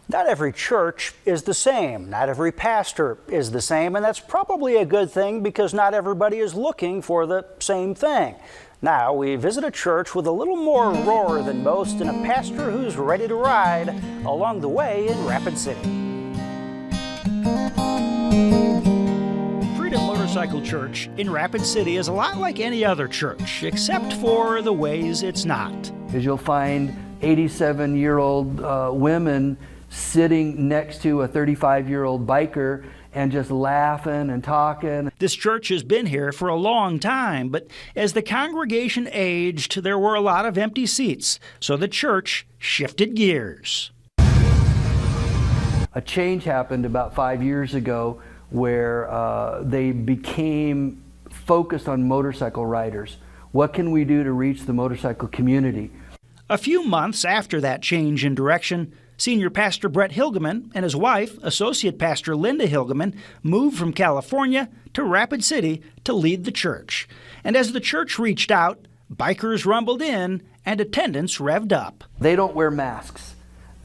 Not every church is the same. Not every pastor is the same, and that's probably a good thing because not everybody is looking for the same thing. Now, we visit a church with a little more roar than most and a pastor who's ready to ride along the way in Rapid City. Freedom Motorcycle Church in Rapid City is a lot like any other church, except for the ways it's not. Because you'll find 87-year-old women sitting next to a 35-year-old biker and just laughing and talking. This church has been here for a long time, but as the congregation aged, there were a lot of empty seats, so the church shifted gears. A change happened about 5 years ago where they became focused on motorcycle riders. What can we do to reach the motorcycle community? A few months after that change in direction, Senior Pastor Brett Hilgeman and his wife, Associate Pastor Linda Hilgeman, moved from California to Rapid City to lead the church. And as the church reached out, bikers rumbled in and attendance revved up. They don't wear masks.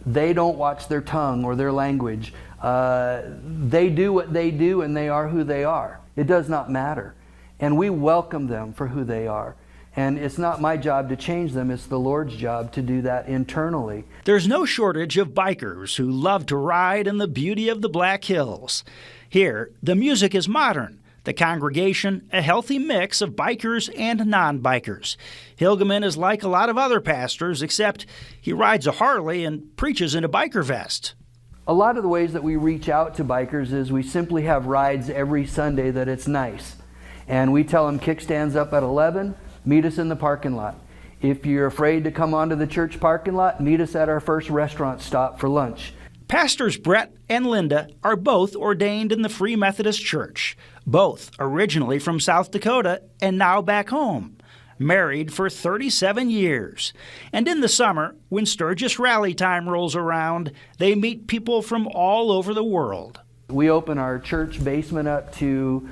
They don't watch their tongue or their language. They do what they do and they are who they are. It does not matter. And we welcome them for who they are. And it's not my job to change them, it's the Lord's job to do that internally. There's no shortage of bikers who love to ride in the beauty of the Black Hills. Here, the music is modern, the congregation a healthy mix of bikers and non-bikers. Hilgeman is like a lot of other pastors, except he rides a Harley and preaches in a biker vest. A lot of the ways that we reach out to bikers is we simply have rides every Sunday that it's nice. And we tell them kickstands up at 11, meet us in the parking lot. If you're afraid to come onto the church parking lot, meet us at our first restaurant stop for lunch. Pastors Brett and Linda are both ordained in the Free Methodist Church, both originally from South Dakota and now back home, married for 37 years. And in the summer, when Sturgis rally time rolls around, they meet people from all over the world. We open our church basement up to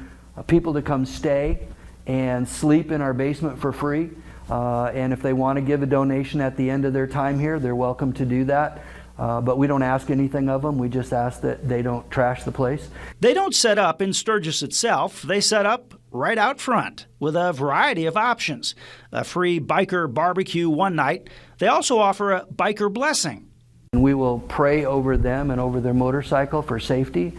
people to come stay and sleep in our basement for free. And if they want to give a donation at the end of their time here, they're welcome to do that. But we don't ask anything of them. We just ask that they don't trash the place. They don't set up in Sturgis itself. They set up right out front with a variety of options. A free biker barbecue one night. They also offer a biker blessing. And we will pray over them and over their motorcycle for safety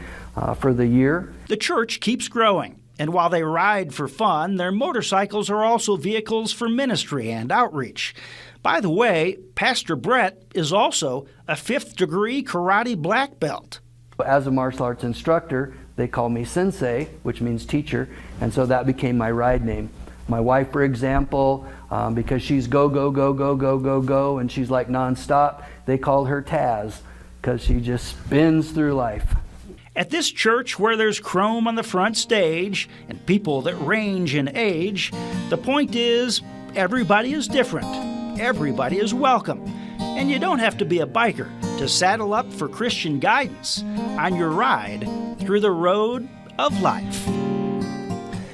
for the year. The church keeps growing. And while they ride for fun, their motorcycles are also vehicles for ministry and outreach. By the way, Pastor Brett is also a 5th-degree karate black belt. As a martial arts instructor, they call me sensei, which means teacher, and so that became my ride name. My wife, for example, because she's go, go, go, go, go, go, go, and she's like nonstop, they call her Taz, because she just spins through life. At this church where there's chrome on the front stage and people that range in age, the point is everybody is different. Everybody is welcome. And you don't have to be a biker to saddle up for Christian guidance on your ride through the road of life.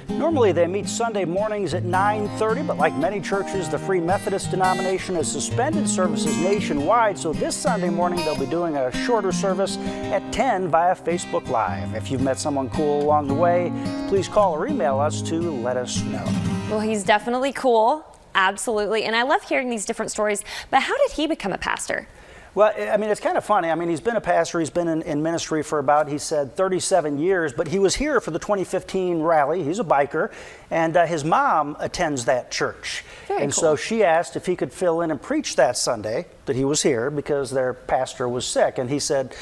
Normally they meet Sunday mornings at 9:30, but like many churches, the Free Methodist denomination has suspended services nationwide, so this Sunday morning they'll be doing a shorter service at 10 via Facebook Live. If you've met someone cool along the way, please call or email us to let us know. Well, he's definitely cool, absolutely, and I love hearing these different stories, but how did he become a pastor? Well, I mean, it's kind of funny. I mean, he's been a pastor. He's been in ministry for about, he said, 37 years. But he was here for the 2015 rally. He's a biker. And his mom attends that church. Very and cool. so she asked if he could fill in and preach that Sunday that he was here because their pastor was sick. And he said,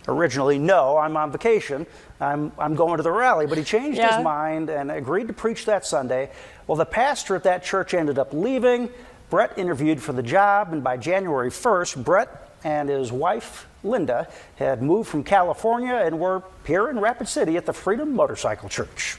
originally, no, I'm on vacation. I'm going to the rally. But he changed his mind and agreed to preach that Sunday. Well, the pastor at that church ended up leaving. Brett interviewed for the job. And by January 1st, Brett and his wife, Linda, had moved from California and were here in Rapid City at the Freedom Motorcycle Church.